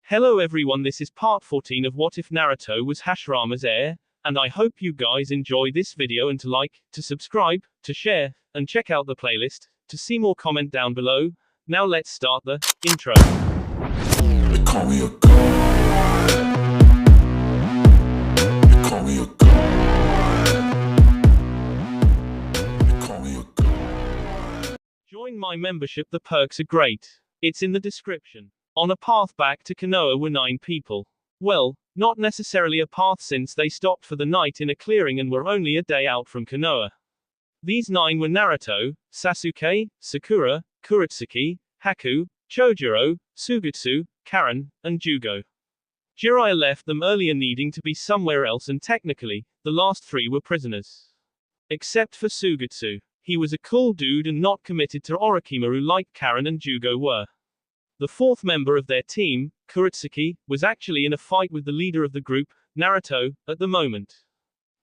Hello everyone, this is part 14 of What If Naruto Was Hashirama's Heir, and I hope you guys enjoy this video and to like, to subscribe, to share, and check out the playlist, to see more comment down below. Now let's start the intro. They call me a god. They call me a god. They call me a god. Join my membership, the perks are great. It's in the description. On a path back to Konoha were 9 people. Well, not necessarily a path since they stopped for the night in a clearing and were only a day out from Konoha. These 9 were Naruto, Sasuke, Sakura, Kurotsuki, Haku, Chojuro, Sugetsu, Karen, and Jugo. Jiraiya left them earlier needing to be somewhere else and technically, the last 3 were prisoners. Except for Sugetsu. He was a cool dude and not committed to Orochimaru like Karen and Jugo were. The 4th member of their team, Kurotsuki, was actually in a fight with the leader of the group, Naruto, at the moment.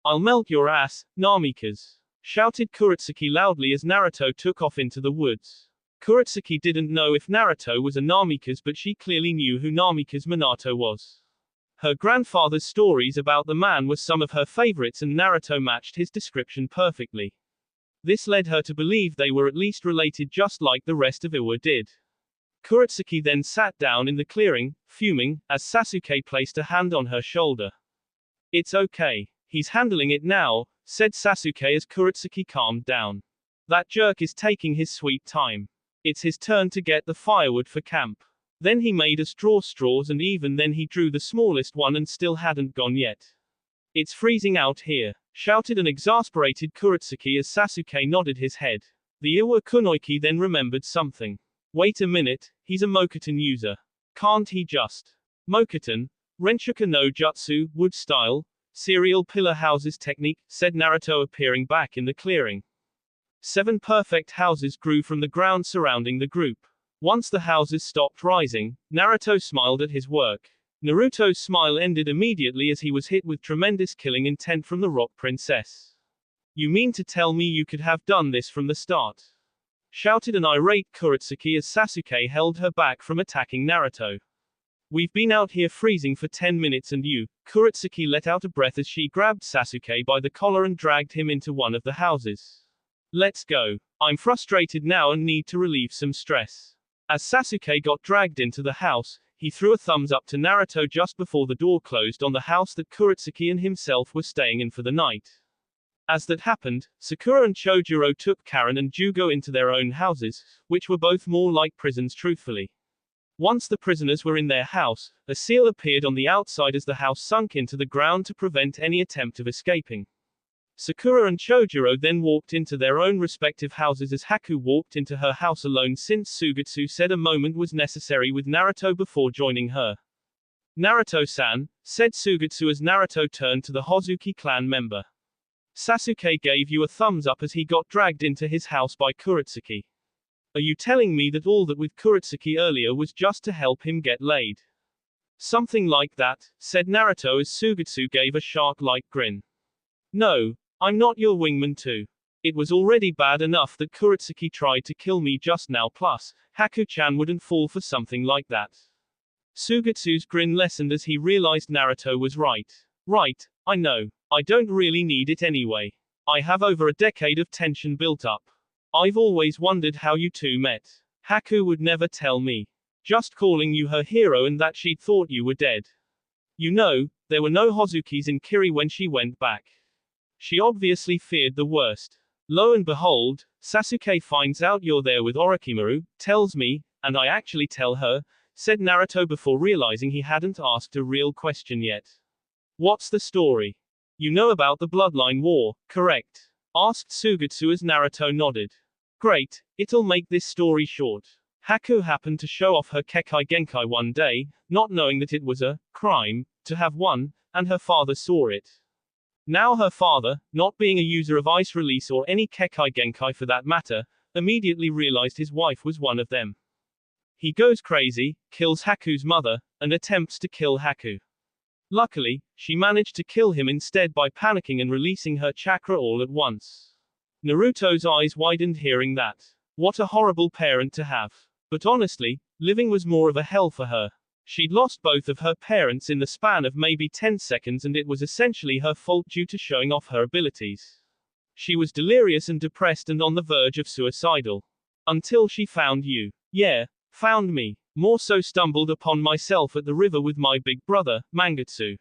"I'll melt your ass, Namikaze," shouted Kurotsuki loudly as Naruto took off into the woods. Kurotsuki didn't know if Naruto was a Namikaze, but she clearly knew who Namikaze Minato was. Her grandfather's stories about the man were some of her favorites and Naruto matched his description perfectly. This led her to believe they were at least related just like the rest of Iwa did. Kurotsuki then sat down in the clearing, fuming, as Sasuke placed a hand on her shoulder. "It's okay. He's handling it now," said Sasuke as Kurotsuki calmed down. "That jerk is taking his sweet time. It's his turn to get the firewood for camp." Then he made us draw straws and even then he drew the smallest one and still hadn't gone yet. "It's freezing out here," shouted an exasperated Kurotsuki as Sasuke nodded his head. The Iwa Kunoichi then remembered something. "Wait a minute, he's a Mokuton user. Can't he just?" "Mokuton? Renshoku no Jutsu, wood style, serial pillar houses technique," said Naruto appearing back in the clearing. 7 perfect houses grew from the ground surrounding the group. Once the houses stopped rising, Naruto smiled at his work. Naruto's smile ended immediately as he was hit with tremendous killing intent from the Rock Princess. "You mean to tell me you could have done this from the start?" shouted an irate Kurotsuki as Sasuke held her back from attacking Naruto. "We've been out here freezing for 10 minutes and you," Kurotsuki let out a breath as she grabbed Sasuke by the collar and dragged him into one of the houses. "Let's go. I'm frustrated now and need to relieve some stress." As Sasuke got dragged into the house, he threw a thumbs up to Naruto just before the door closed on the house that Kurotsuki and himself were staying in for the night. As that happened, Sakura and Chojuro took Karen and Jugo into their own houses, which were both more like prisons truthfully. Once the prisoners were in their house, a seal appeared on the outside as the house sunk into the ground to prevent any attempt of escaping. Sakura and Chojuro then walked into their own respective houses as Haku walked into her house alone since Sugetsu said a moment was necessary with Naruto before joining her. "Naruto-san," said Sugetsu as Naruto turned to the Hozuki clan member. "Sasuke gave you a thumbs up as he got dragged into his house by Kurotsuki. Are you telling me that all that with Kurotsuki earlier was just to help him get laid?" "Something like that," said Naruto as Sugetsu gave a shark-like grin. "No, I'm not your wingman too. It was already bad enough that Kurotsuki tried to kill me just now, plus, Haku-chan wouldn't fall for something like that." Sugetsu's grin lessened as he realized Naruto was right. "Right, I know. I don't really need it anyway. I have over a decade of tension built up. I've always wondered how you two met. Haku would never tell me. Just calling you her hero and that she'd thought you were dead. You know, there were no Hozukis in Kiri when she went back. She obviously feared the worst. Lo and behold, Sasuke finds out you're there with Orochimaru, tells me, and I actually tell her," said Naruto before realizing he hadn't asked a real question yet. "What's the story? You know about the Bloodline War, correct?" asked Sugetsu as Naruto nodded. "Great, it'll make this story short. Haku happened to show off her Kekai Genkai one day, not knowing that it was a crime to have one, and her father saw it. Now her father, not being a user of ice release or any Kekai Genkai for that matter, immediately realized his wife was one of them. He goes crazy, kills Haku's mother, and attempts to kill Haku. Luckily, she managed to kill him instead by panicking and releasing her chakra all at once. Naruto's eyes widened hearing that. What a horrible parent to have. But honestly, living was more of a hell for her. She'd lost both of her parents in the span of maybe 10 seconds, and it was essentially her fault due to showing off her abilities. She was delirious and depressed and on the verge of suicidal. Until she found you. Yeah, found me. More so stumbled upon myself at the river with my big brother, Mangetsu.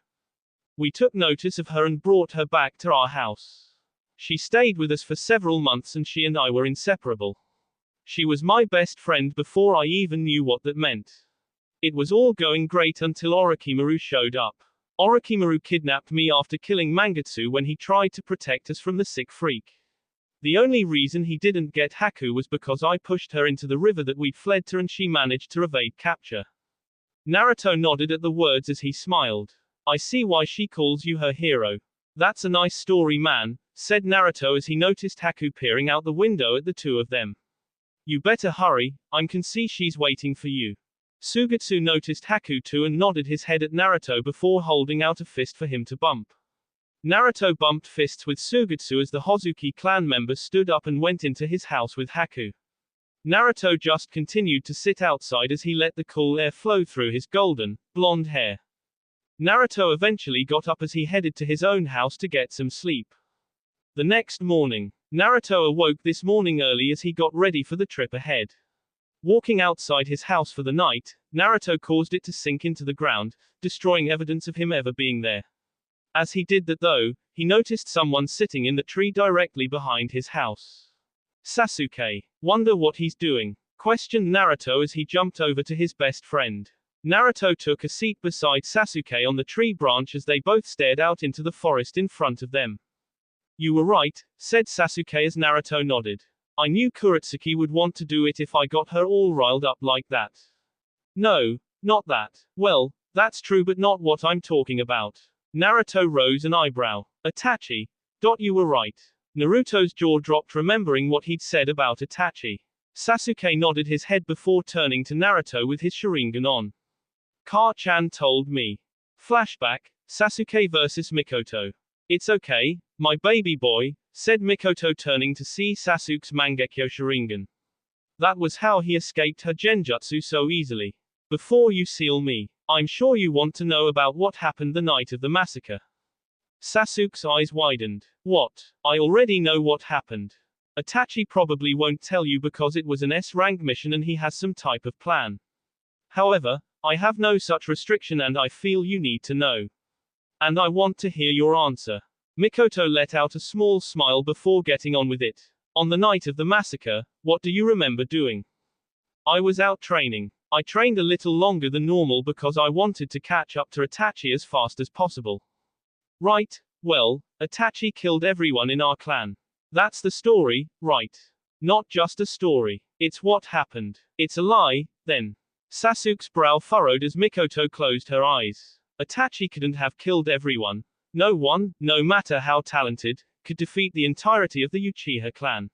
We took notice of her and brought her back to our house. She stayed with us for several months and she and I were inseparable. She was my best friend before I even knew what that meant. It was all going great until Orochimaru showed up. Orochimaru kidnapped me after killing Mangetsu when he tried to protect us from the sick freak. The only reason he didn't get Haku was because I pushed her into the river that we'd fled to and she managed to evade capture. Naruto nodded at the words as he smiled. I see why she calls you her hero. That's a nice story, man, said Naruto as he noticed Haku peering out the window at the two of them. You better hurry, I can see she's waiting for you. Sugetsu noticed Haku too and nodded his head at Naruto before holding out a fist for him to bump. Naruto bumped fists with Sugetsu as the Hozuki clan members stood up and went into his house with Haku. Naruto just continued to sit outside as he let the cool air flow through his golden, blonde hair. Naruto eventually got up as he headed to his own house to get some sleep. The next morning, Naruto awoke this morning early as he got ready for the trip ahead. Walking outside his house for the night, Naruto caused it to sink into the ground, destroying evidence of him ever being there. As he did that though, he noticed someone sitting in the tree directly behind his house. Sasuke. Wonder what he's doing? Questioned Naruto as he jumped over to his best friend. Naruto took a seat beside Sasuke on the tree branch as they both stared out into the forest in front of them. You were right, said Sasuke as Naruto nodded. I knew Kuretsuki would want to do it if I got her all riled up like that. No, not that. Well, that's true but not what I'm talking about. Naruto rose an eyebrow. Itachi. You were right. Naruto's jaw dropped remembering what he'd said about Itachi. Sasuke nodded his head before turning to Naruto with his Sharingan on. Ka-chan told me. Flashback, Sasuke versus Mikoto. It's okay, my baby boy, said Mikoto turning to see Sasuke's Mangekyo Sharingan. That was how he escaped her genjutsu so easily. Before you seal me, I'm sure you want to know about what happened the night of the massacre. Sasuke's eyes widened. What? I already know what happened. Itachi probably won't tell you because it was an S-rank mission and he has some type of plan. However, I have no such restriction and I feel you need to know. And I want to hear your answer. Mikoto let out a small smile before getting on with it. On the night of the massacre, what do you remember doing? I was out training. I trained a little longer than normal because I wanted to catch up to Itachi as fast as possible. Right, well, Itachi killed everyone in our clan. That's the story, right? Not just a story. It's what happened. It's a lie, then. Sasuke's brow furrowed as Mikoto closed her eyes. Itachi couldn't have killed everyone. No one, no matter how talented, could defeat the entirety of the Uchiha clan.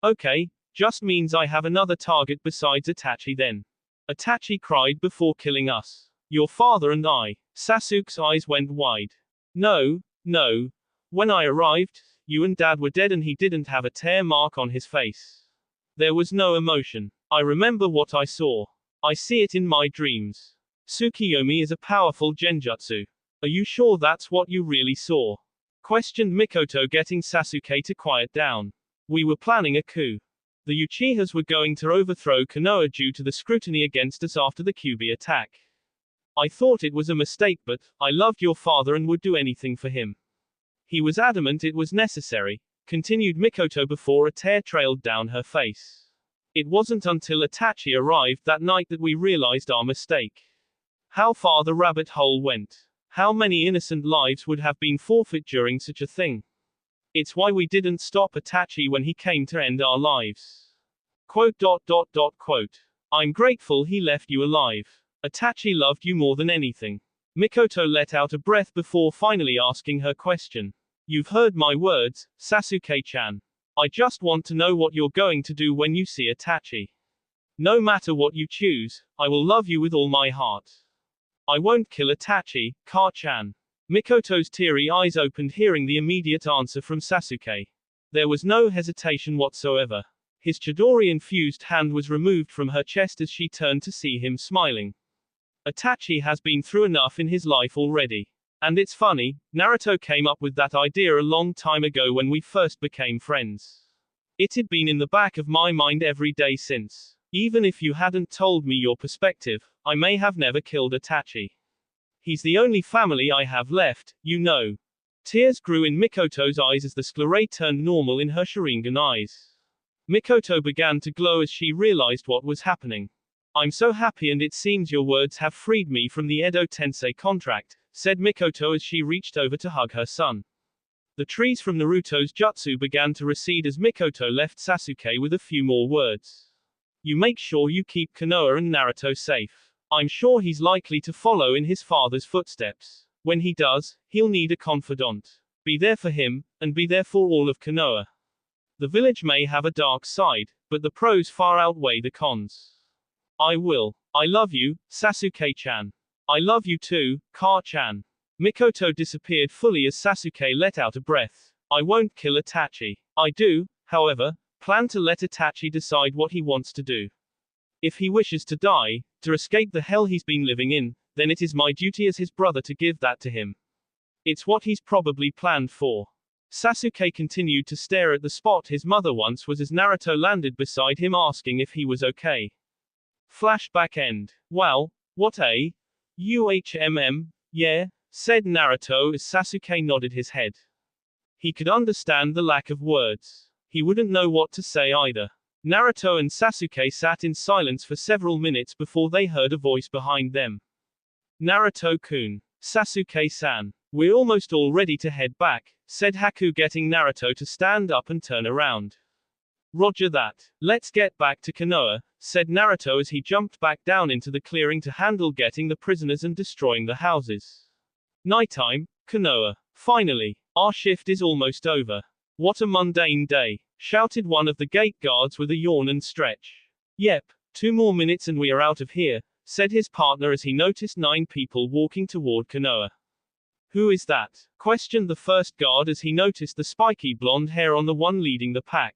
Okay, just means I have another target besides Itachi then. Itachi cried before killing us. Your father and I. Sasuke's eyes went wide. No, no. When I arrived, you and Dad were dead and he didn't have a tear mark on his face. There was no emotion. I remember what I saw. I see it in my dreams. Tsukiyomi is a powerful genjutsu. Are you sure that's what you really saw? Questioned Mikoto, getting Sasuke to quiet down. We were planning a coup. The Uchihas were going to overthrow Konoha due to the scrutiny against us after the Kyuubi attack. I thought it was a mistake but, I loved your father and would do anything for him. He was adamant it was necessary, continued Mikoto before a tear trailed down her face. It wasn't until Itachi arrived that night that we realized our mistake. How far the rabbit hole went. How many innocent lives would have been forfeit during such a thing? It's why we didn't stop Itachi when he came to end our lives. Quote. I'm grateful he left you alive. Itachi loved you more than anything. Mikoto let out a breath before finally asking her question. You've heard my words, Sasuke-chan. I just want to know what you're going to do when you see Itachi. No matter what you choose, I will love you with all my heart. I won't kill Itachi, Ka-chan. Mikoto's teary eyes opened hearing the immediate answer from Sasuke. There was no hesitation whatsoever. His Chidori-infused hand was removed from her chest as she turned to see him smiling. Itachi has been through enough in his life already. And it's funny, Naruto came up with that idea a long time ago when we first became friends. It had been in the back of my mind every day since. Even if you hadn't told me your perspective, I may have never killed Itachi. He's the only family I have left, you know. Tears grew in Mikoto's eyes as the sclerae turned normal in her Sharingan eyes. Mikoto began to glow as she realized what was happening. I'm so happy, and it seems your words have freed me from the Edo Tensei contract, said Mikoto as she reached over to hug her son. The trees from Naruto's jutsu began to recede as Mikoto left Sasuke with a few more words. You make sure you keep Konoha and Naruto safe. I'm sure he's likely to follow in his father's footsteps. When he does, he'll need a confidant. Be there for him, and be there for all of Konoha. The village may have a dark side, but the pros far outweigh the cons. I will. I love you, Sasuke-chan. I love you too, Ka-chan. Mikoto disappeared fully as Sasuke let out a breath. I won't kill Itachi. I do, however, plan to let Itachi decide what he wants to do. If he wishes to die, to escape the hell he's been living in, then it is my duty as his brother to give that to him. It's what he's probably planned for. Sasuke continued to stare at the spot his mother once was as Naruto landed beside him asking if he was okay. Flashback end. Wow, what a yeah, said Naruto as Sasuke nodded his head. He could understand the lack of words. He wouldn't know what to say either. Naruto and Sasuke sat in silence for several minutes before they heard a voice behind them. Naruto-kun. Sasuke-san. We're almost all ready to head back, said Haku, getting Naruto to stand up and turn around. Roger that. Let's get back to Konoha, said Naruto as he jumped back down into the clearing to handle getting the prisoners and destroying the houses. Nighttime, Konoha. Finally. Our shift is almost over. What a mundane day, shouted one of the gate guards with a yawn and stretch. Yep, 2 more minutes and we are out of here, said his partner as he noticed 9 people walking toward Konoha. Who is that? Questioned the first guard as he noticed the spiky blonde hair on the one leading the pack.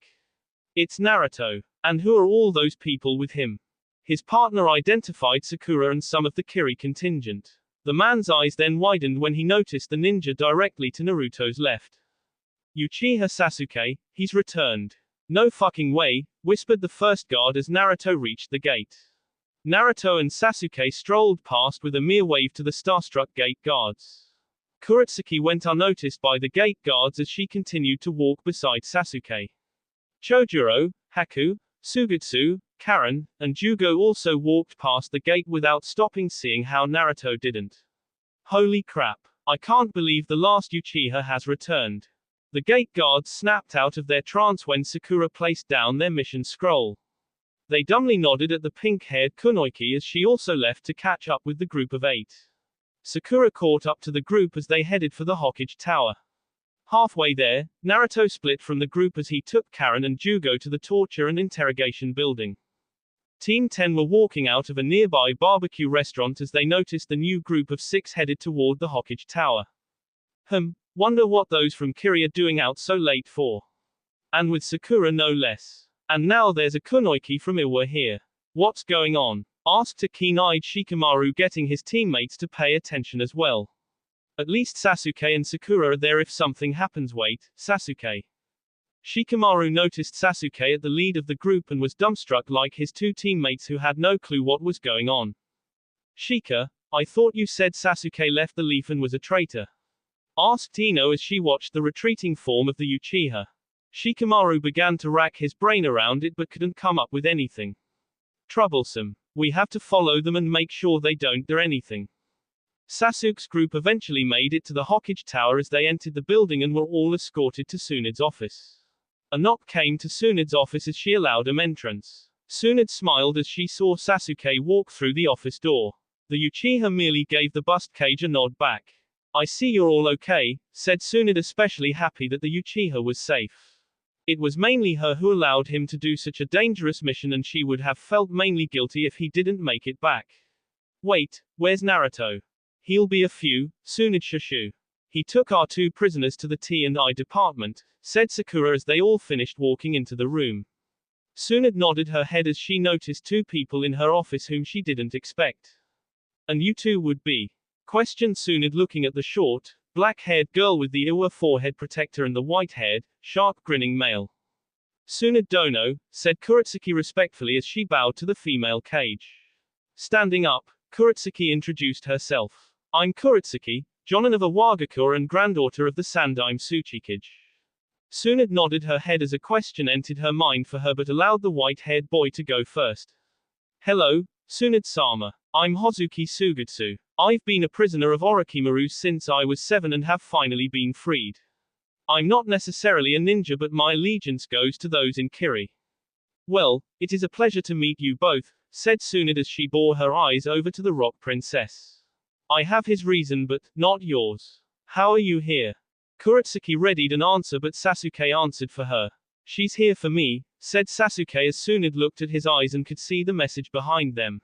It's Naruto. And who are all those people with him? His partner identified Sakura and some of the Kiri contingent. The man's eyes then widened when he noticed the ninja directly to Naruto's left. Uchiha Sasuke, he's returned. No fucking way, whispered the first guard as Naruto reached the gate. Naruto and Sasuke strolled past with a mere wave to the starstruck gate guards. Kuretsuki went unnoticed by the gate guards as she continued to walk beside Sasuke. Chojuro, Haku, Sugetsu, Karen, and Jugo also walked past the gate without stopping, seeing how Naruto didn't. Holy crap. I can't believe the last Uchiha has returned. The gate guards snapped out of their trance when Sakura placed down their mission scroll. They dumbly nodded at the pink-haired Kunoichi as she also left to catch up with the group of 8. Sakura caught up to the group as they headed for the Hokage Tower. Halfway there, Naruto split from the group as he took Karen and Jugo to the torture and interrogation building. Team 10 were walking out of a nearby barbecue restaurant as they noticed the new group of 6 headed toward the Hokage Tower. Wonder what those from Kiri are doing out so late for. And with Sakura no less. And now there's a Kunoichi from Iwa here. What's going on? Asked a keen-eyed Shikamaru, getting his teammates to pay attention as well. At least Sasuke and Sakura are there if something happens. Wait, Sasuke. Shikamaru noticed Sasuke at the lead of the group and was dumbstruck like his 2 teammates who had no clue what was going on. Shika, I thought you said Sasuke left the leaf and was a traitor. Asked Ino as she watched the retreating form of the Uchiha. Shikamaru began to rack his brain around it but couldn't come up with anything. Troublesome. We have to follow them and make sure they don't do anything. Sasuke's group eventually made it to the Hokage Tower as they entered the building and were all escorted to Tsunade's office. A knock came to Tsunade's office as she allowed him entrance. Tsunade smiled as she saw Sasuke walk through the office door. The Uchiha merely gave the bust cage a nod back. I see you're all okay, said Tsunade, especially happy that the Uchiha was safe. It was mainly her who allowed him to do such a dangerous mission, and she would have felt mainly guilty if he didn't make it back. Wait, where's Naruto? He'll be a few, Tsunade shushu. He took our 2 prisoners to the T&I department, said Sakura as they all finished walking into the room. Tsunade nodded her head as she noticed 2 people in her office whom she didn't expect. And you two would be? Questioned Tsunade, looking at the short, black-haired girl with the Iwa forehead protector and the white-haired, sharp-grinning male. Tsunade Dono, said Kuretsuki respectfully as she bowed to the female cage. Standing up, Kuretsuki introduced herself. I'm Kuretsuki, Jonin of Awagakure and granddaughter of the Sandaime Tsuchikage. Tsunade nodded her head as a question entered her mind for her but allowed the white-haired boy to go first. Hello, Tsunade-sama. I'm Hozuki Sugetsu. I've been a prisoner of Orochimaru since I was 7 and have finally been freed. I'm not necessarily a ninja but my allegiance goes to those in Kiri. Well, it is a pleasure to meet you both, said Tsunade as she bore her eyes over to the rock princess. I have his reason but, not yours. How are you here? Kuretsuki readied an answer but Sasuke answered for her. She's here for me, said Sasuke as Tsunade looked at his eyes and could see the message behind them.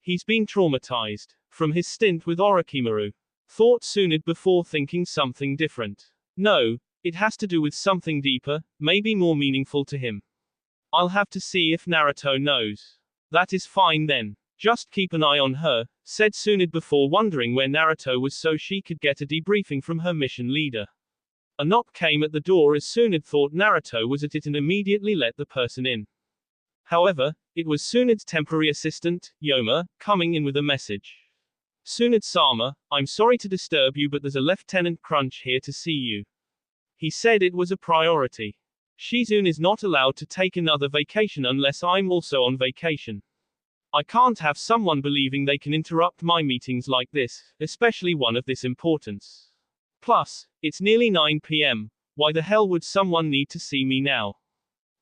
He's been traumatized from his stint with Orochimaru, thought Tsunade before thinking something different. No, it has to do with something deeper, maybe more meaningful to him. I'll have to see if Naruto knows. That is fine then. Just keep an eye on her, said Tsunade before wondering where Naruto was so she could get a debriefing from her mission leader. A knock came at the door as Tsunade thought Naruto was at it and immediately let the person in. However, it was Tsunade's temporary assistant, Yoma, coming in with a message. Tsunade-sama, I'm sorry to disturb you but there's a Lieutenant Crunch here to see you. He said it was a priority. Shizune is not allowed to take another vacation unless I'm also on vacation. I can't have someone believing they can interrupt my meetings like this, especially one of this importance. Plus, it's nearly 9 p.m. Why the hell would someone need to see me now?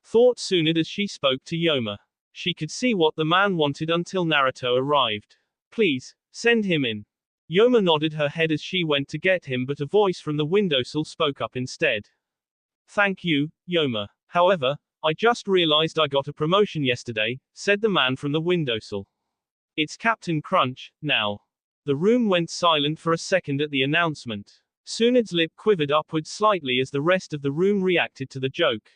Thought Tsunade as she spoke to Yoma. She could see what the man wanted until Naruto arrived. Please, send him in. Yoma nodded her head as she went to get him but a voice from the windowsill spoke up instead. Thank you, Yoma. However, I just realized I got a promotion yesterday, said the man from the windowsill. It's Captain Crunch, now. The room went silent for a second at the announcement. Tsunade's lip quivered upwards slightly as the rest of the room reacted to the joke.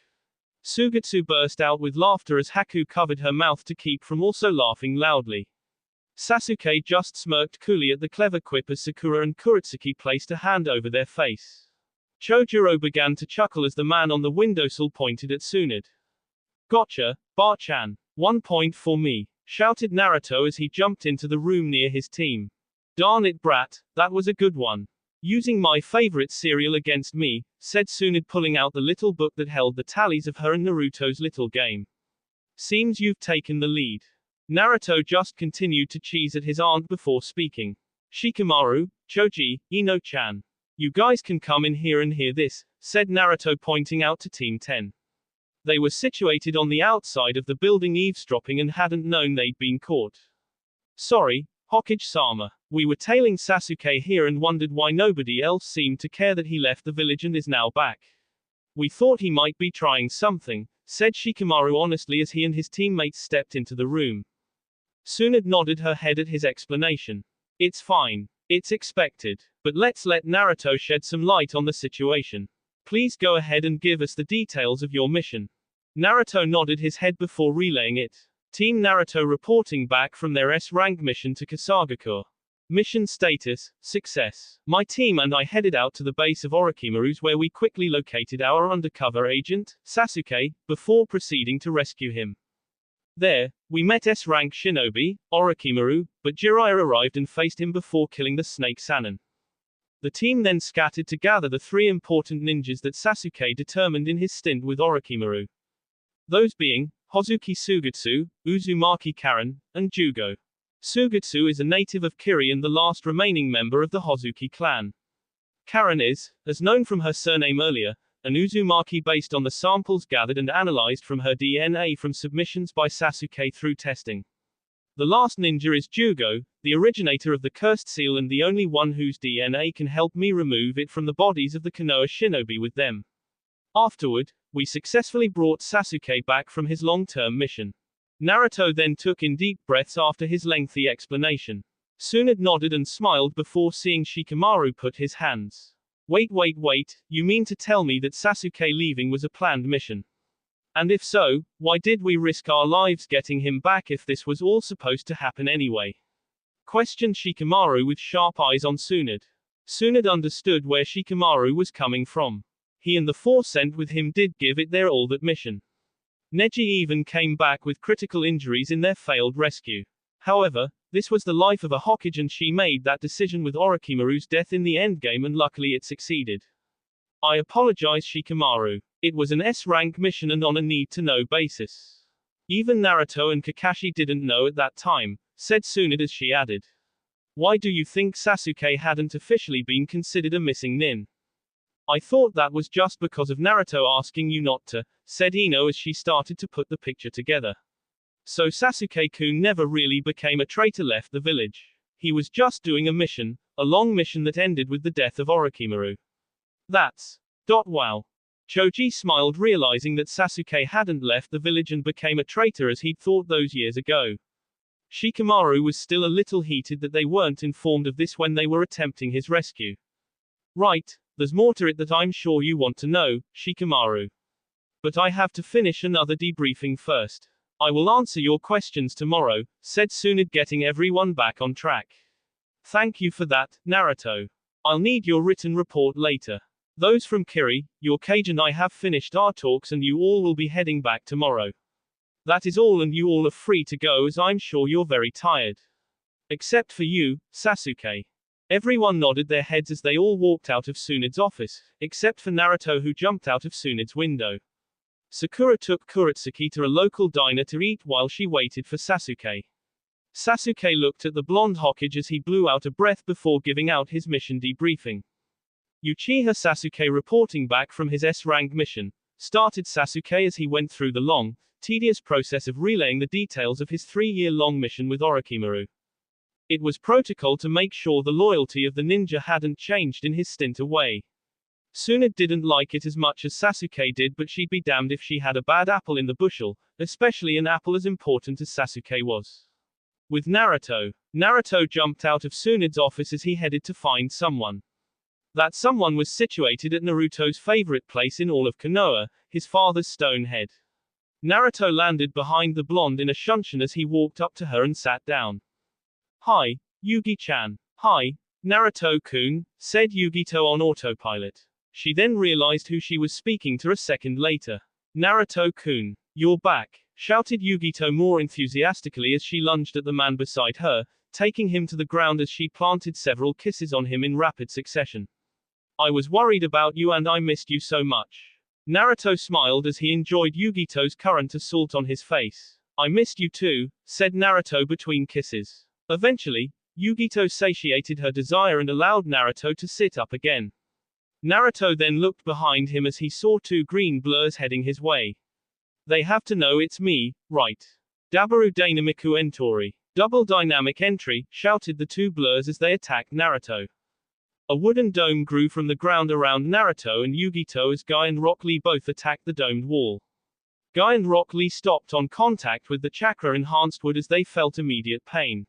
Sugetsu burst out with laughter as Haku covered her mouth to keep from also laughing loudly. Sasuke just smirked coolly at the clever quip as Sakura and Kuretsuki placed a hand over their face. Chojuro began to chuckle as the man on the windowsill pointed at Tsunade. Gotcha, Bar-chan. 1 point for me, shouted Naruto as he jumped into the room near his team. Darn it, brat, that was a good one. Using my favorite cereal against me, said Tsunade pulling out the little book that held the tallies of her and Naruto's little game. Seems you've taken the lead. Naruto just continued to cheese at his aunt before speaking. Shikamaru, Choji, Ino-chan. You guys can come in here and hear this, said Naruto pointing out to Team 10. They were situated on the outside of the building eavesdropping and hadn't known they'd been caught. Sorry, Hokage-sama. We were tailing Sasuke here and wondered why nobody else seemed to care that he left the village and is now back. We thought he might be trying something, said Shikamaru honestly as he and his teammates stepped into the room. Tsunade nodded her head at his explanation. It's fine. It's expected. But let's let Naruto shed some light on the situation. Please go ahead and give us the details of your mission. Naruto nodded his head before relaying it. Team Naruto reporting back from their S-rank mission to Kasagakure. Mission status, success. My team and I headed out to the base of Orochimaru's where we quickly located our undercover agent, Sasuke, before proceeding to rescue him. There, we met S-rank shinobi, Orochimaru, but Jiraiya arrived and faced him before killing the Snake Sannin. The team then scattered to gather the 3 important ninjas that Sasuke determined in his stint with Orochimaru. Those being, Hozuki Sugetsu, Uzumaki Karen, and Jugo. Sugetsu is a native of Kiri and the last remaining member of the Hozuki clan. Karen is, as known from her surname earlier, an Uzumaki based on the samples gathered and analyzed from her DNA from submissions by Sasuke through testing. The last ninja is Jugo, the originator of the cursed seal and the only one whose DNA can help me remove it from the bodies of the Konoha shinobi with them. Afterward, we successfully brought Sasuke back from his long-term mission. Naruto then took in deep breaths after his lengthy explanation. Tsunade nodded and smiled before seeing Shikamaru put his hands. Wait, you mean to tell me that Sasuke leaving was a planned mission? And if so, why did we risk our lives getting him back if this was all supposed to happen anyway? questioned Shikamaru with sharp eyes on Tsunade. Tsunade understood where Shikamaru was coming from. He and the four sent with him did give it their all that mission. Neji even came back with critical injuries in their failed rescue. However, this was the life of a Hokage and she made that decision with Orochimaru's death in the endgame and luckily it succeeded. I apologize Shikamaru. It was an S-rank mission and on a need-to-know basis. Even Naruto and Kakashi didn't know at that time, said Tsunade as she added. Why do you think Sasuke hadn't officially been considered a missing nin? I thought that was just because of Naruto asking you not to, said Ino as she started to put the picture together. So Sasuke-kun never really became a traitor, left the village. He was just doing a mission, a long mission that ended with the death of Orochimaru. That's. Wow. Choji smiled realizing that Sasuke hadn't left the village and became a traitor as he'd thought those years ago. Shikamaru was still a little heated that they weren't informed of this when they were attempting his rescue. Right, there's more to it that I'm sure you want to know, Shikamaru. But I have to finish another debriefing first. I will answer your questions tomorrow, said Tsunade, getting everyone back on track. Thank you for that, Naruto. I'll need your written report later. Those from Kiri, your Kage and I have finished our talks and you all will be heading back tomorrow. That is all and you all are free to go as I'm sure you're very tired. Except for you, Sasuke. Everyone nodded their heads as they all walked out of Tsunade's office, except for Naruto who jumped out of Tsunade's window. Sakura took Kuretsuki to a local diner to eat while she waited for Sasuke. Sasuke looked at the blonde Hokage as he blew out a breath before giving out his mission debriefing. Uchiha Sasuke, reporting back from his S-rank mission, started Sasuke as he went through the long, tedious process of relaying the details of his 3-year-long mission with Orochimaru. It was protocol to make sure the loyalty of the ninja hadn't changed in his stint away. Tsunade didn't like it as much as Sasuke did, but she'd be damned if she had a bad apple in the bushel, especially an apple as important as Sasuke was. With Naruto jumped out of Tsunade's office as he headed to find someone. That someone was situated at Naruto's favorite place in all of Konoha, his father's stone head. Naruto landed behind the blonde in a shunshin as he walked up to her and sat down. Hi, Yugi-chan. Hi, Naruto-kun, said Yugito on autopilot. She then realized who she was speaking to a second later. Naruto-kun, you're back, shouted Yugito more enthusiastically as she lunged at the man beside her, taking him to the ground as she planted several kisses on him in rapid succession. I was worried about you and I missed you so much. Naruto smiled as he enjoyed Yugito's current assault on his face. I missed you too, said Naruto between kisses. Eventually, Yugito satiated her desire and allowed Naruto to sit up again. Naruto then looked behind him as he saw 2 green blurs heading his way. They have to know it's me, right? Dabaru Dynamiku Entori. Double dynamic entry, shouted the 2 blurs as they attacked Naruto. A wooden dome grew from the ground around Naruto and Yugito as Guy and Rock Lee both attacked the domed wall. Guy and Rock Lee stopped on contact with the chakra-enhanced wood as they felt immediate pain.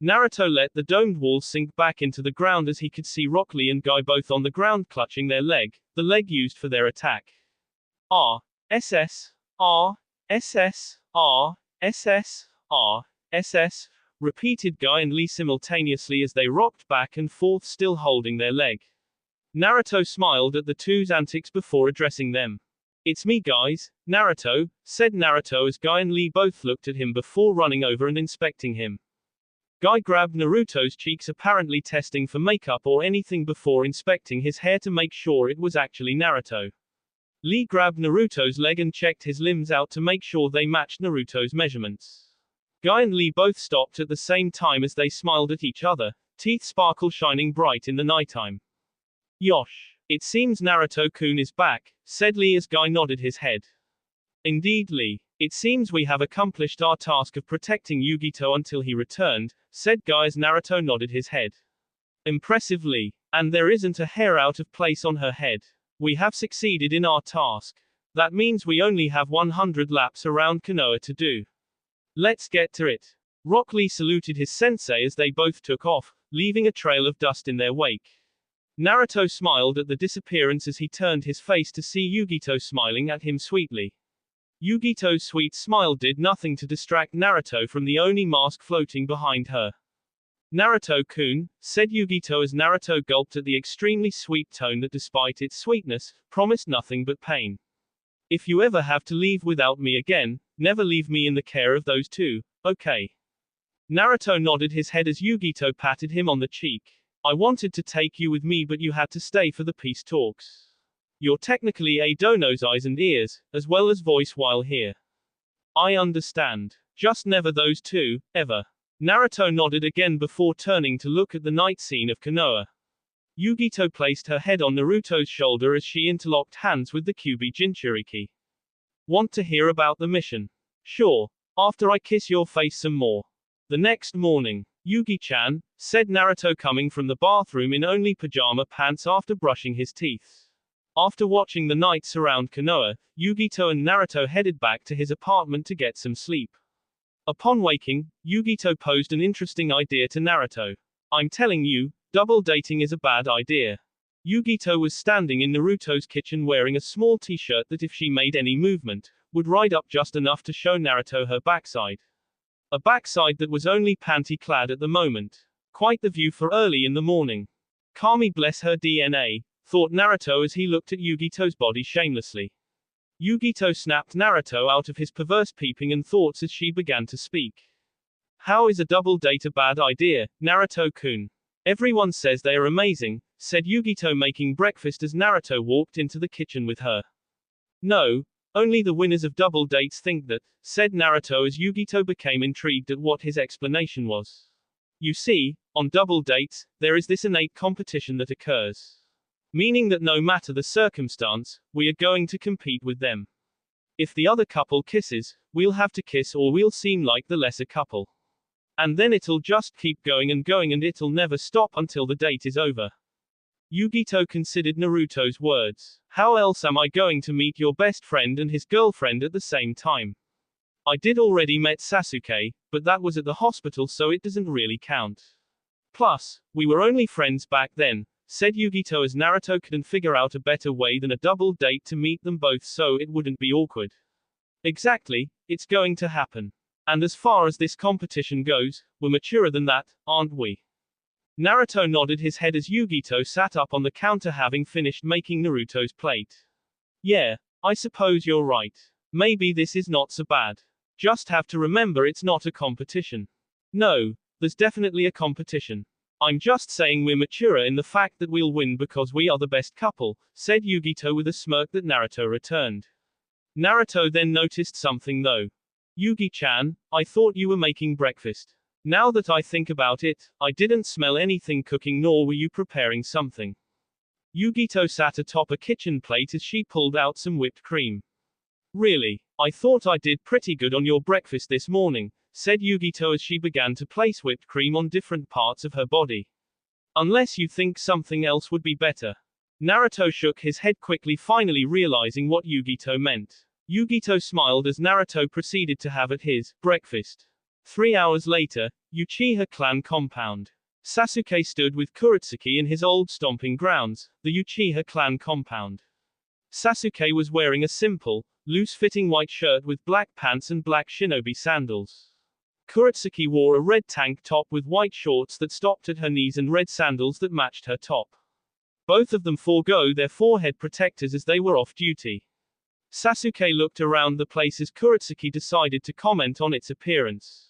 Naruto let the domed wall sink back into the ground as he could see Rock Lee and Guy both on the ground clutching their leg, the leg used for their attack. SS, repeated Guy and Lee simultaneously as they rocked back and forth still holding their leg. Naruto smiled at the 2's antics before addressing them. It's me guys, Naruto, said Naruto as Guy and Lee both looked at him before running over and inspecting him. Guy grabbed Naruto's cheeks, apparently testing for makeup or anything before inspecting his hair to make sure it was actually Naruto. Lee grabbed Naruto's leg and checked his limbs out to make sure they matched Naruto's measurements. Guy and Lee both stopped at the same time as they smiled at each other, teeth sparkle shining bright in the nighttime. Yosh. It seems Naruto-kun is back, said Lee as Guy nodded his head. Indeed, Lee. It seems we have accomplished our task of protecting Yugito until he returned, said Guy as Naruto nodded his head. Impressively. And there isn't a hair out of place on her head. We have succeeded in our task. That means we only have 100 laps around Konoha to do. Let's get to it. Rock Lee saluted his sensei as they both took off, leaving a trail of dust in their wake. Naruto smiled at the disappearance as he turned his face to see Yugito smiling at him sweetly. Yugito's sweet smile did nothing to distract Naruto from the Oni mask floating behind her. Naruto-kun, said Yugito as Naruto gulped at the extremely sweet tone that despite its sweetness, promised nothing but pain. If you ever have to leave without me again, never leave me in the care of those two, okay? Naruto nodded his head as Yugito patted him on the cheek. I wanted to take you with me but you had to stay for the peace talks. You're technically a dono's eyes and ears, as well as voice while here. I understand. Just never those two, ever. Naruto nodded again before turning to look at the night scene of Konoha. Yugito placed her head on Naruto's shoulder as she interlocked hands with the Kyuubi Jinchuriki. Want to hear about the mission? Sure. After I kiss your face some more. The next morning, Yugi-chan, said Naruto coming from the bathroom in only pajama pants after brushing his teeth. After watching the night surround Konoha, Yugito and Naruto headed back to his apartment to get some sleep. Upon waking, Yugito posed an interesting idea to Naruto. I'm telling you, double dating is a bad idea. Yugito was standing in Naruto's kitchen wearing a small t-shirt that if she made any movement, would ride up just enough to show Naruto her backside. A backside that was only panty-clad at the moment. Quite the view for early in the morning. Kami bless her DNA, thought Naruto as he looked at Yugito's body shamelessly. Yugito snapped Naruto out of his perverse peeping and thoughts as she began to speak. How is a double date a bad idea, Naruto-kun? Everyone says they are amazing, said Yugito making breakfast as Naruto walked into the kitchen with her. No, only the winners of double dates think that, said Naruto as Yugito became intrigued at what his explanation was. You see, on double dates, there is this innate competition that occurs. Meaning that no matter the circumstance, we are going to compete with them. If the other couple kisses, we'll have to kiss or we'll seem like the lesser couple. And then it'll just keep going and it'll never stop until the date is over. Yugito considered Naruto's words. How else am I going to meet your best friend and his girlfriend at the same time? I did already met Sasuke, but that was at the hospital so it doesn't really count. Plus, we were only friends back then, said Yugito as Naruto couldn't figure out a better way than a double date to meet them both so it wouldn't be awkward. Exactly, it's going to happen. And as far as this competition goes, we're maturer than that, aren't we? Naruto nodded his head as Yugito sat up on the counter having finished making Naruto's plate. Yeah, I suppose you're right. Maybe this is not so bad. Just have to remember it's not a competition. No, there's definitely a competition. I'm just saying we're maturer in the fact that we'll win because we are the best couple, said Yugito with a smirk that Naruto returned. Naruto then noticed something though. Yugi-chan, I thought you were making breakfast. Now that I think about it, I didn't smell anything cooking nor were you preparing something. Yugito sat atop a kitchen plate as she pulled out some whipped cream. Really, I thought I did pretty good on your breakfast this morning, said Yugito as she began to place whipped cream on different parts of her body. Unless you think something else would be better. Naruto shook his head quickly, finally realizing what Yugito meant. Yugito smiled as Naruto proceeded to have at his breakfast. 3 hours later, Uchiha clan compound. Sasuke stood with Kurotsuki in his old stomping grounds, the Uchiha clan compound. Sasuke was wearing a simple, loose-fitting white shirt with black pants and black shinobi sandals. Kurotsuki wore a red tank top with white shorts that stopped at her knees and red sandals that matched her top. Both of them forego their forehead protectors as they were off duty. Sasuke looked around the place as Kurotsuki decided to comment on its appearance.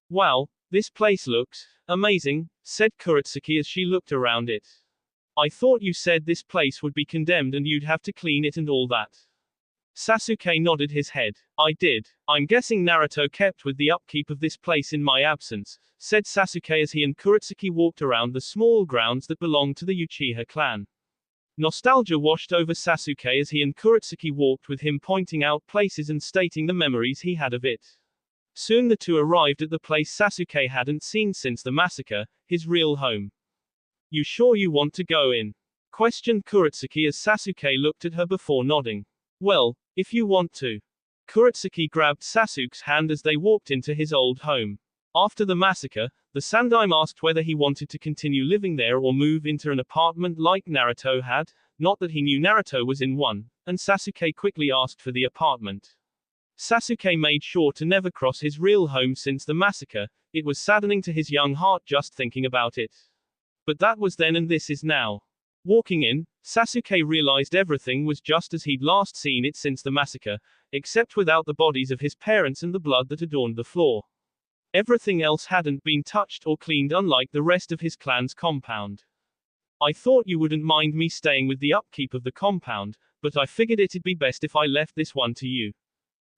Wow, this place looks amazing, said Kurotsuki as she looked around it. I thought you said this place would be condemned and you'd have to clean it and all that. Sasuke nodded his head. I did. I'm guessing Naruto kept with the upkeep of this place in my absence, said Sasuke as he and Kurotsuki walked around the small grounds that belonged to the Uchiha clan. Nostalgia washed over Sasuke as he and Kurotsuki walked with him, pointing out places and stating the memories he had of it. Soon the two arrived at the place Sasuke hadn't seen since the massacre, his real home. You sure you want to go in? Questioned Kurotsuki as Sasuke looked at her before nodding. Well, if you want to. Kurotsuki grabbed Sasuke's hand as they walked into his old home. After the massacre, the Sandaime asked whether he wanted to continue living there or move into an apartment like Naruto had, not that he knew Naruto was in one, and Sasuke quickly asked for the apartment. Sasuke made sure to never cross his real home since the massacre. It was saddening to his young heart just thinking about it. But that was then and this is now. Walking in, Sasuke realized everything was just as he'd last seen it since the massacre, except without the bodies of his parents and the blood that adorned the floor. Everything else hadn't been touched or cleaned, unlike the rest of his clan's compound. I thought you wouldn't mind me staying with the upkeep of the compound, but I figured it'd be best if I left this one to you.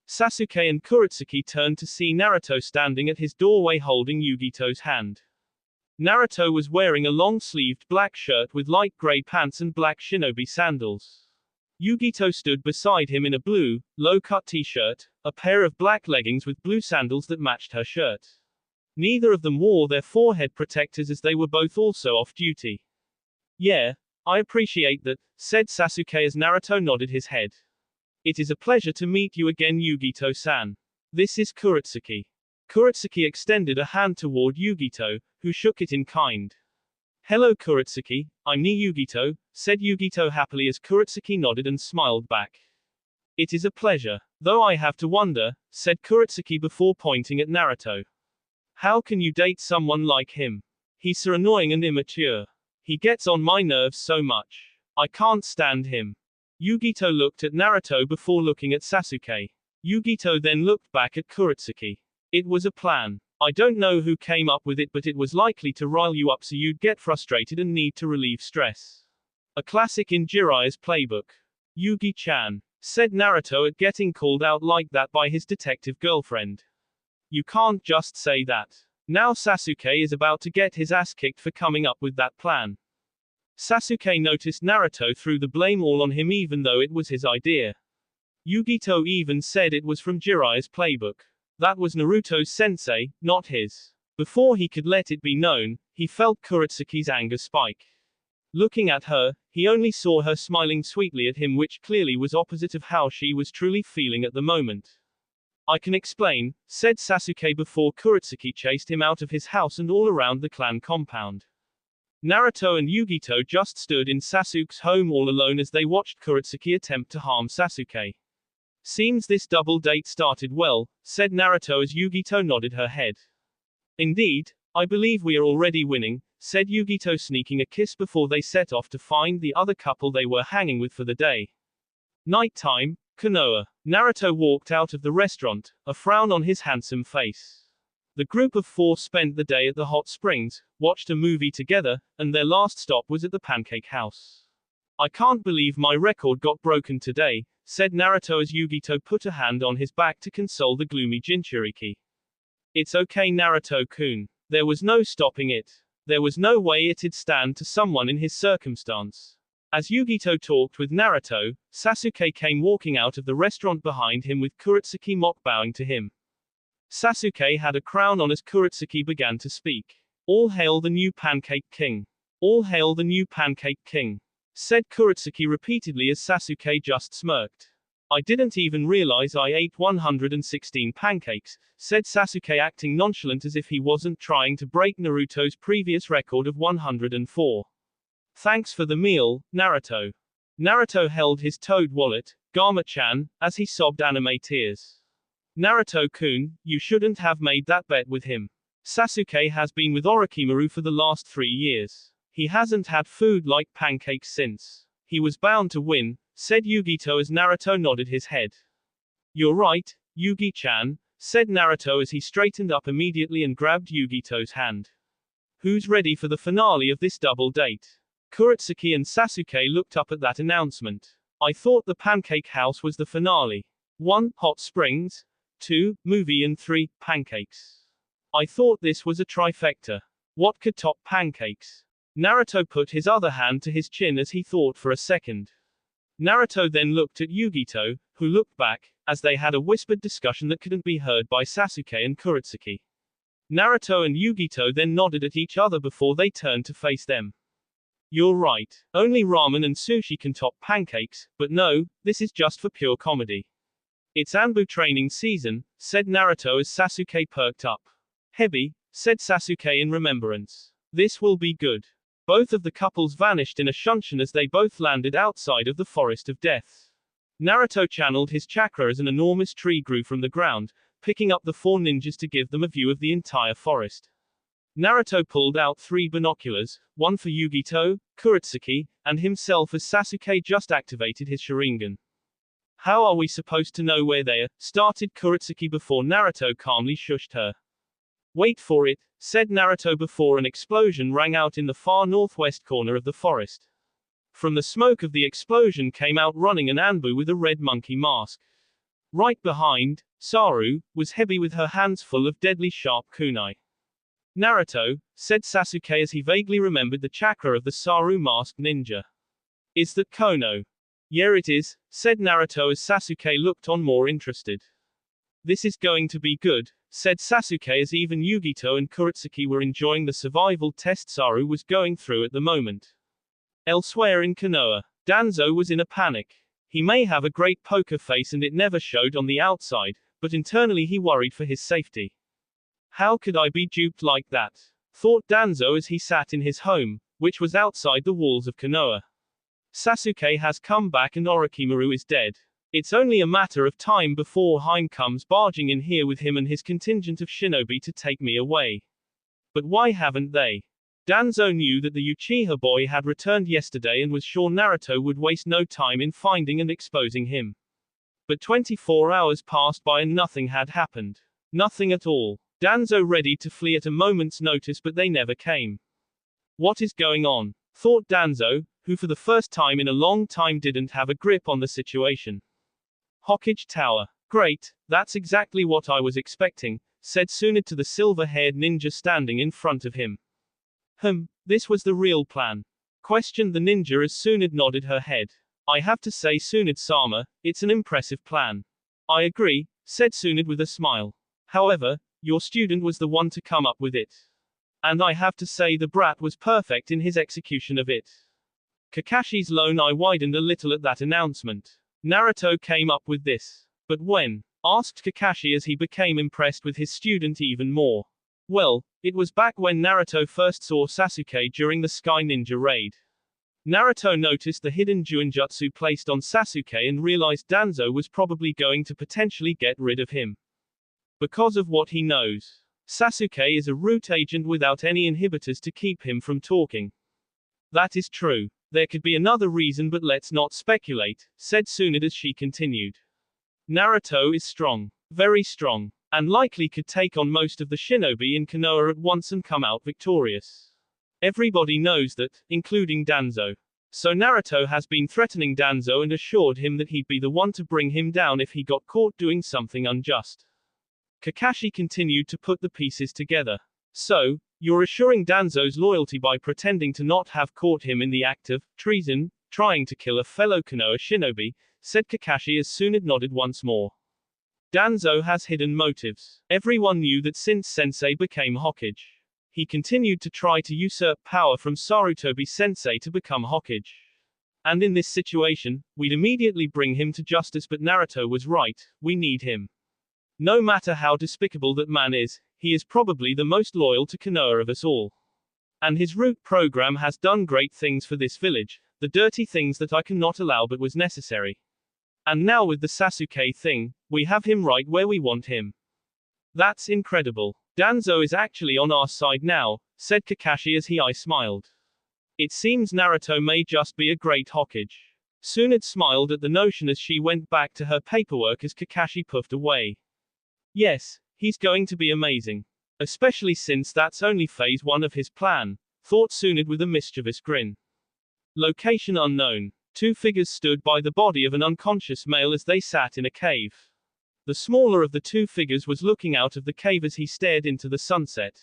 Sasuke and Kurotsuki turned to see Naruto standing at his doorway holding Yugito's hand. Naruto was wearing a long-sleeved black shirt with light gray pants and black shinobi sandals. Yugito stood beside him in a blue, low-cut t-shirt, a pair of black leggings with blue sandals that matched her shirt. Neither of them wore their forehead protectors as they were both also off-duty. Yeah, I appreciate that, said Sasuke as Naruto nodded his head. It is a pleasure to meet you again, Yugito-san. This is Kurotsuki. Kurotsuki extended a hand toward Yugito, who shook it in kind. Hello Kurotsuki, I'm Yugito, said Yugito happily as Kurotsuki nodded and smiled back. It is a pleasure. Though I have to wonder, said Kurotsuki before pointing at Naruto. How can you date someone like him? He's so annoying and immature. He gets on my nerves so much. I can't stand him. Yugito looked at Naruto before looking at Sasuke. Yugito then looked back at Kurotsuki. It was a plan. I don't know who came up with it, but it was likely to rile you up so you'd get frustrated and need to relieve stress. A classic in Jiraiya's playbook. Yugi-chan, said Naruto at getting called out like that by his detective girlfriend. You can't just say that. Now Sasuke is about to get his ass kicked for coming up with that plan. Sasuke noticed Naruto threw the blame all on him even though it was his idea. Yugito even said it was from Jiraiya's playbook. That was Naruto's sensei, not his. Before he could let it be known, he felt Kurotsuki's anger spike. Looking at her, he only saw her smiling sweetly at him, which clearly was opposite of how she was truly feeling at the moment. I can explain, said Sasuke before Kurotsuki chased him out of his house and all around the clan compound. Naruto and Yugito just stood in Sasuke's home all alone as they watched Kurotsuki attempt to harm Sasuke. Seems this double date started well, said Naruto as Yugito nodded her head. Indeed, I believe we are already winning, said Yugito, sneaking a kiss before they set off to find the other couple they were hanging with for the day. Nighttime, Konoha. Naruto walked out of the restaurant, a frown on his handsome face. The group of four spent the day at the hot springs, watched a movie together, and their last stop was at the pancake house. I can't believe my record got broken today, said Naruto as Yugito put a hand on his back to console the gloomy Jinchuriki. It's okay Naruto-kun. There was no stopping it. There was no way it'd stand to someone in his circumstance. As Yugito talked with Naruto, Sasuke came walking out of the restaurant behind him with Kurotsuki mock bowing to him. Sasuke had a crown on as Kurotsuki began to speak. All hail the new Pancake King. All hail the new Pancake King, said Kurotsuki repeatedly as Sasuke just smirked. I didn't even realize I ate 116 pancakes, said Sasuke acting nonchalant as if he wasn't trying to break Naruto's previous record of 104. Thanks for the meal, Naruto. Naruto held his toad wallet, Gama-chan, as he sobbed anime tears. Naruto-kun, you shouldn't have made that bet with him. Sasuke has been with Orochimaru for the last 3 years. He hasn't had food like pancakes since. He was bound to win, said Yugito as Naruto nodded his head. You're right, Yugi-chan, said Naruto as he straightened up immediately and grabbed Yugito's hand. Who's ready for the finale of this double date? Kurotsuki and Sasuke looked up at that announcement. I thought the pancake house was the finale. 1. Hot springs. 2. Movie and 3. Pancakes. I thought this was a trifecta. What could top pancakes? Naruto put his other hand to his chin as he thought for a second. Naruto then looked at Yugito, who looked back, as they had a whispered discussion that couldn't be heard by Sasuke and Kurotsuki. Naruto and Yugito then nodded at each other before they turned to face them. You're right. Only ramen and sushi can top pancakes, but no, this is just for pure comedy. It's Anbu training season, said Naruto as Sasuke perked up. Hebi, said Sasuke in remembrance. This will be good. Both of the couples vanished in a shunshin as they both landed outside of the Forest of Death. Naruto channeled his chakra as an enormous tree grew from the ground, picking up the 4 ninjas to give them a view of the entire forest. Naruto pulled out 3 binoculars, one for Yugito, Kuretsuki, and himself as Sasuke just activated his Sharingan. How are we supposed to know where they are? Started Kuretsuki before Naruto calmly shushed her. Wait for it, said Naruto before an explosion rang out in the far northwest corner of the forest. From the smoke of the explosion came out running an Anbu with a red monkey mask. Right behind, Saru, was heavy with her hands full of deadly sharp kunai. Naruto, said Sasuke as he vaguely remembered the chakra of the Saru masked ninja. Is that Kono? Yeah it is, said Naruto as Sasuke looked on more interested. This is going to be good, said Sasuke as even Yugito and Kuretsuki were enjoying the survival test Saru was going through at the moment. Elsewhere in Konoha, Danzo was in a panic. He may have a great poker face and it never showed on the outside, but internally he worried for his safety. How could I be duped like that? Thought Danzo as he sat in his home, which was outside the walls of Konoha. Sasuke has come back and Orochimaru is dead. It's only a matter of time before Heim comes barging in here with him and his contingent of shinobi to take me away. But why haven't they? Danzo knew that the Uchiha boy had returned yesterday and was sure Naruto would waste no time in finding and exposing him. But 24 hours passed by and nothing had happened. Nothing at all. Danzo ready to flee at a moment's notice but they never came. What is going on? Thought Danzo, who for the first time in a long time didn't have a grip on the situation. Hokage Tower. Great, that's exactly what I was expecting, said Tsunade to the silver-haired ninja standing in front of him. This was the real plan? Questioned the ninja as Tsunade nodded her head. I have to say Tsunade-sama, it's an impressive plan. I agree, said Tsunade with a smile. However, your student was the one to come up with it. And I have to say the brat was perfect in his execution of it. Kakashi's lone eye widened a little at that announcement. Naruto came up with this. But when? Asked Kakashi as he became impressed with his student even more. Well, it was back when Naruto first saw Sasuke during the Sky Ninja raid. Naruto noticed the hidden Juinjutsu placed on Sasuke and realized Danzo was probably going to potentially get rid of him. Because of what he knows. Sasuke is a root agent without any inhibitors to keep him from talking. That is true. There could be another reason but let's not speculate, said Tsunade as she continued. Naruto is strong. Very strong. And likely could take on most of the shinobi in Konoha at once and come out victorious. Everybody knows that, including Danzo. So Naruto has been threatening Danzo and assured him that he'd be the one to bring him down if he got caught doing something unjust. Kakashi continued to put the pieces together. So, you're assuring Danzo's loyalty by pretending to not have caught him in the act of treason, trying to kill a fellow Konoha shinobi, said Kakashi as Tsunade nodded once more. Danzo has hidden motives. Everyone knew that since Sensei became Hokage. He continued to try to usurp power from Sarutobi Sensei to become Hokage. And in this situation, we'd immediately bring him to justice but Naruto was right, we need him. No matter how despicable that man is, he is probably the most loyal to Konoha of us all. And his root program has done great things for this village, the dirty things that I cannot allow but was necessary. And now with the Sasuke thing, we have him right where we want him. That's incredible. Danzo is actually on our side now, said Kakashi as he smiled. It seems Naruto may just be a great Hokage. Tsunade smiled at the notion as she went back to her paperwork as Kakashi puffed away. Yes, he's going to be amazing. Especially since that's only phase 1 of his plan, thought Tsunade with a mischievous grin. Location unknown. 2 figures stood by the body of an unconscious male as they sat in a cave. The smaller of the 2 figures was looking out of the cave as he stared into the sunset.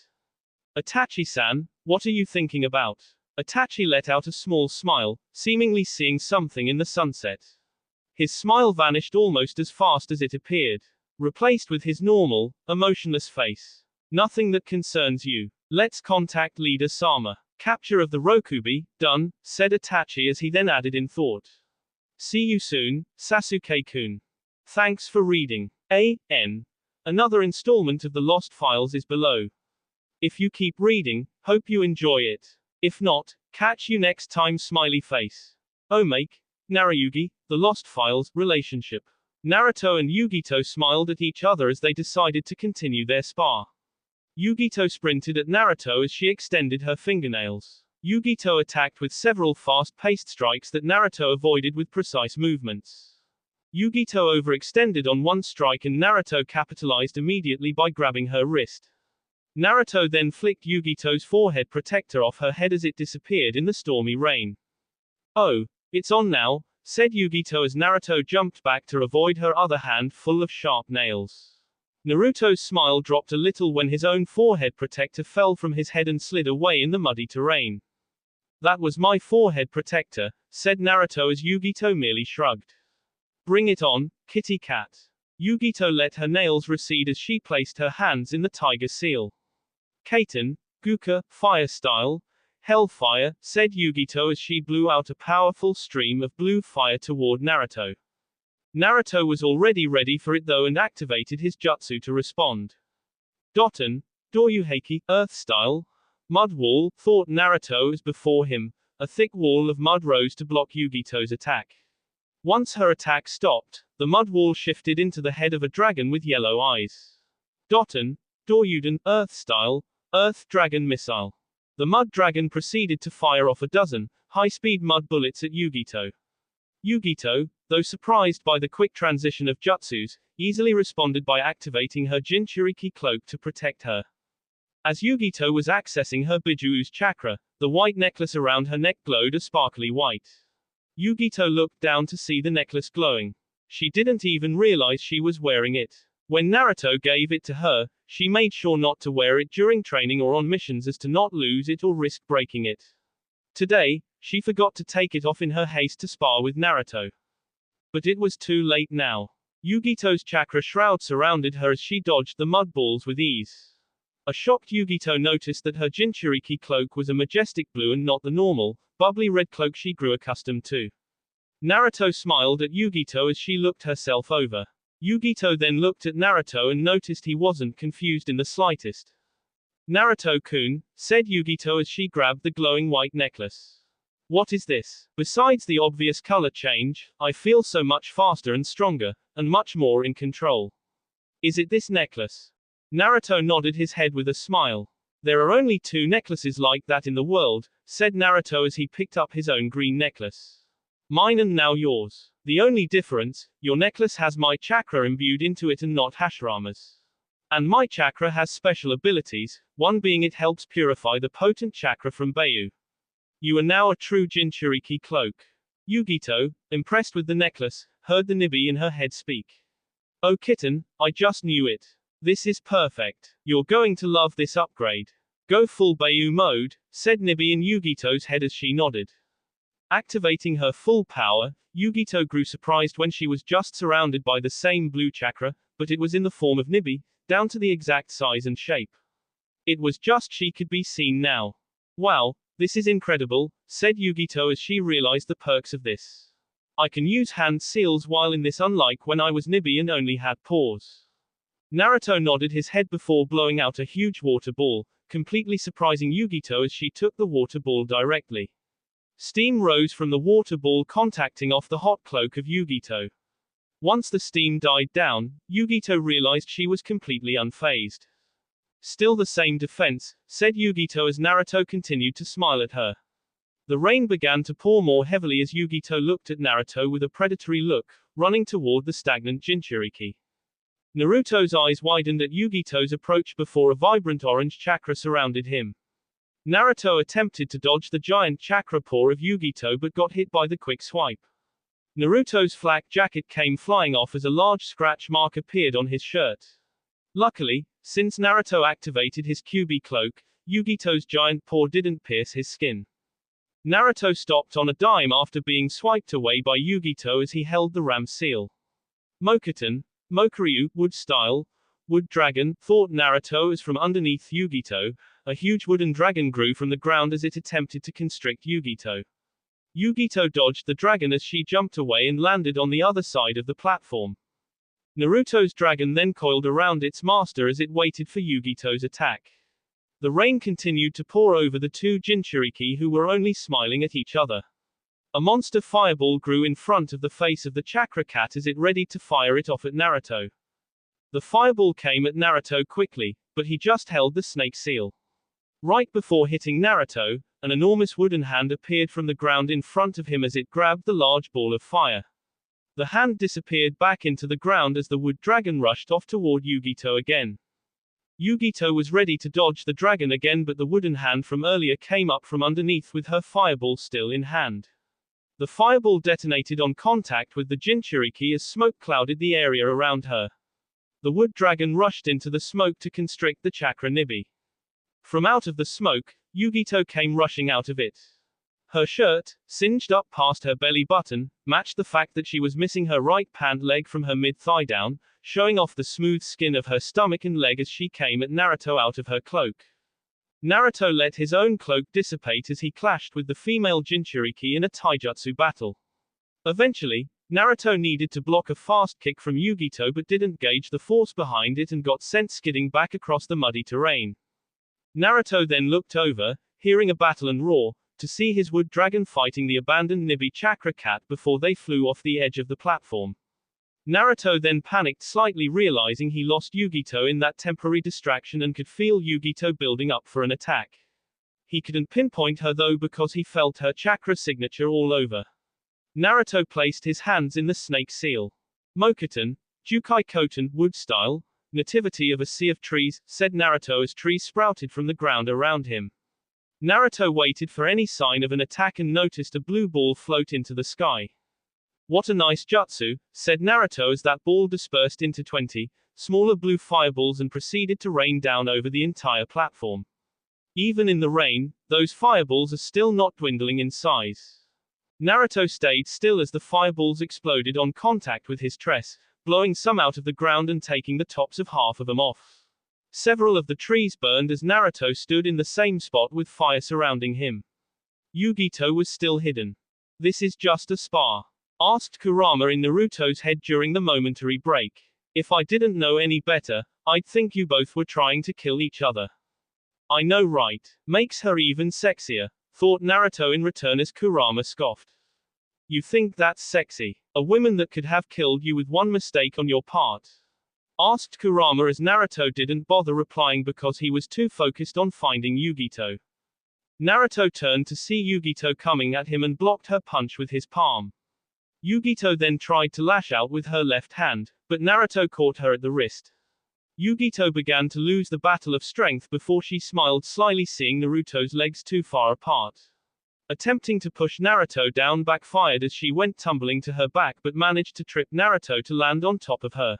Itachi-san, what are you thinking about? Itachi let out a small smile, seemingly seeing something in the sunset. His smile vanished almost as fast as it appeared, replaced with his normal, emotionless face. Nothing that concerns you. Let's contact Leader Sama. Capture of the Rokubi, done, said Itachi as he then added in thought. See you soon, Sasuke-kun. Thanks for reading. A.N. Another installment of the Lost Files is below. If you keep reading, hope you enjoy it. If not, catch you next time smiley face. Omake. Narayugi, The Lost Files, Relationship. Naruto and Yugito smiled at each other as they decided to continue their spar. Yugito sprinted at Naruto as she extended her fingernails. Yugito attacked with several fast-paced strikes that Naruto avoided with precise movements. Yugito overextended on one strike and Naruto capitalized immediately by grabbing her wrist. Naruto then flicked Yugito's forehead protector off her head as it disappeared in the stormy rain. "Oh, it's on now," said Yugito as Naruto jumped back to avoid her other hand full of sharp nails. Naruto's smile dropped a little when his own forehead protector fell from his head and slid away in the muddy terrain. "That was my forehead protector," said Naruto as Yugito merely shrugged. "Bring it on, kitty cat." Yugito let her nails recede as she placed her hands in the tiger seal. "Kaiten, Guka, fire style, hellfire," said Yugito as she blew out a powerful stream of blue fire toward Naruto. Naruto was already ready for it though and activated his jutsu to respond. "Doton, Doryuheiki, earth style, mud wall," thought Naruto as before him, a thick wall of mud rose to block Yugito's attack. Once her attack stopped, the mud wall shifted into the head of a dragon with yellow eyes. "Doton, Doryuden, earth style, earth dragon missile." The mud dragon proceeded to fire off a dozen high-speed mud bullets at Yugito. Yugito, though surprised by the quick transition of jutsus, easily responded by activating her Jinchuriki cloak to protect her. As Yugito was accessing her Bijuu's chakra, the white necklace around her neck glowed a sparkly white. Yugito looked down to see the necklace glowing. She didn't even realize she was wearing it. When Naruto gave it to her, she made sure not to wear it during training or on missions as to not lose it or risk breaking it. Today, she forgot to take it off in her haste to spar with Naruto. But it was too late now. Yugito's chakra shroud surrounded her as she dodged the mud balls with ease. A shocked Yugito noticed that her Jinchuriki cloak was a majestic blue and not the normal, bubbly red cloak she grew accustomed to. Naruto smiled at Yugito as she looked herself over. Yugito then looked at Naruto and noticed he wasn't confused in the slightest. "Naruto-kun," said Yugito as she grabbed the glowing white necklace. "What is this? Besides the obvious color change, I feel so much faster and stronger, and much more in control. Is it this necklace?" Naruto nodded his head with a smile. "There are only 2 necklaces like that in the world," said Naruto as he picked up his own green necklace. "Mine and now yours. The only difference, your necklace has my chakra imbued into it and not Hashirama's. And my chakra has special abilities, one being it helps purify the potent chakra from Beiyu. You are now a true Jinchuriki cloak." Yugito, impressed with the necklace, heard the Nibi in her head speak. "Oh kitten, I just knew it. This is perfect. You're going to love this upgrade. Go full Beiyu mode," said Nibi in Yugito's head as she nodded. Activating her full power, Yugito grew surprised when she was just surrounded by the same blue chakra, but it was in the form of Nibi, down to the exact size and shape. It was just she could be seen now. "Wow, this is incredible," said Yugito as she realized the perks of this. "I can use hand seals while in this, unlike when I was Nibi and only had paws." Naruto nodded his head before blowing out a huge water ball, completely surprising Yugito as she took the water ball directly. Steam rose from the water ball contacting off the hot cloak of Yugito. Once the steam died down, Yugito realized she was completely unfazed. "Still the same defense," said Yugito as Naruto continued to smile at her. The rain began to pour more heavily as Yugito looked at Naruto with a predatory look, running toward the stagnant Jinchuriki. Naruto's eyes widened at Yugito's approach before a vibrant orange chakra surrounded him. Naruto attempted to dodge the giant chakra paw of Yugito but got hit by the quick swipe. Naruto's flak jacket came flying off as a large scratch mark appeared on his shirt. Luckily, since Naruto activated his Kyuubi cloak, Yugito's giant paw didn't pierce his skin. Naruto stopped on a dime after being swiped away by Yugito as he held the ram seal. "Mokuton, Mokuryu, wood style, wood dragon," thought Naruto as from underneath Yugito, a huge wooden dragon grew from the ground as it attempted to constrict Yugito. Yugito dodged the dragon as she jumped away and landed on the other side of the platform. Naruto's dragon then coiled around its master as it waited for Yugito's attack. The rain continued to pour over the 2 Jinchuriki who were only smiling at each other. A monster fireball grew in front of the face of the chakra cat as it readied to fire it off at Naruto. The fireball came at Naruto quickly, but he just held the snake seal. Right before hitting Naruto, an enormous wooden hand appeared from the ground in front of him as it grabbed the large ball of fire. The hand disappeared back into the ground as the wood dragon rushed off toward Yugito again. Yugito was ready to dodge the dragon again, but the wooden hand from earlier came up from underneath with her fireball still in hand. The fireball detonated on contact with the Jinchuriki as smoke clouded the area around her. The wood dragon rushed into the smoke to constrict the chakra nibi. From out of the smoke, Yugito came rushing out of it. Her shirt, singed up past her belly button, matched the fact that she was missing her right pant leg from her mid-thigh down, showing off the smooth skin of her stomach and leg as she came at Naruto out of her cloak. Naruto let his own cloak dissipate as he clashed with the female Jinchuriki in a taijutsu battle. Eventually, Naruto needed to block a fast kick from Yugito but didn't gauge the force behind it and got sent skidding back across the muddy terrain. Naruto then looked over, hearing a battle and roar, to see his wood dragon fighting the abandoned Nibi chakra cat before they flew off the edge of the platform. Naruto then panicked slightly, realizing he lost Yugito in that temporary distraction and could feel Yugito building up for an attack. He couldn't pinpoint her though because he felt her chakra signature all over. Naruto placed his hands in the snake seal. Mokuton, Jukai Koten, wood style, nativity of a sea of trees, said Naruto as trees sprouted from the ground around him. Naruto waited for any sign of an attack and noticed a blue ball float into the sky. What a nice jutsu, said Naruto as that ball dispersed into 20 smaller blue fireballs and proceeded to rain down over the entire platform. Even in the rain, those fireballs are still not dwindling in size. Naruto stayed still as the fireballs exploded on contact with his tress, blowing some out of the ground and taking the tops of half of them off. Several of the trees burned as Naruto stood in the same spot with fire surrounding him. Yugito was still hidden. "This is just a spar?" asked Kurama in Naruto's head during the momentary break. "If I didn't know any better, I'd think you both were trying to kill each other." "I know, right? Makes her even sexier," thought Naruto in return as Kurama scoffed. "You think that's sexy? A woman that could have killed you with one mistake on your part?" asked Kurama as Naruto didn't bother replying because he was too focused on finding Yugito. Naruto turned to see Yugito coming at him and blocked her punch with his palm. Yugito then tried to lash out with her left hand, but Naruto caught her at the wrist. Yugito began to lose the battle of strength before she smiled slyly, seeing Naruto's legs too far apart. Attempting to push Naruto down backfired as she went tumbling to her back but managed to trip Naruto to land on top of her.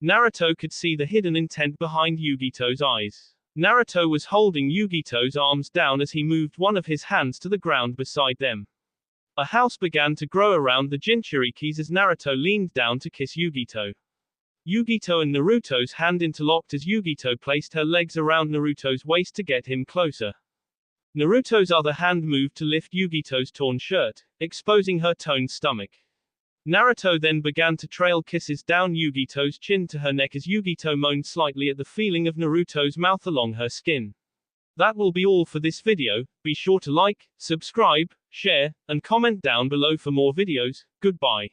Naruto could see the hidden intent behind Yugito's eyes. Naruto was holding Yugito's arms down as he moved one of his hands to the ground beside them. A house began to grow around the Jinchurikis as Naruto leaned down to kiss Yugito. Yugito and Naruto's hand interlocked as Yugito placed her legs around Naruto's waist to get him closer. Naruto's other hand moved to lift Yugito's torn shirt, exposing her toned stomach. Naruto then began to trail kisses down Yugito's chin to her neck as Yugito moaned slightly at the feeling of Naruto's mouth along her skin. That will be all for this video. Be sure to like, subscribe, share, and comment down below for more videos. Goodbye.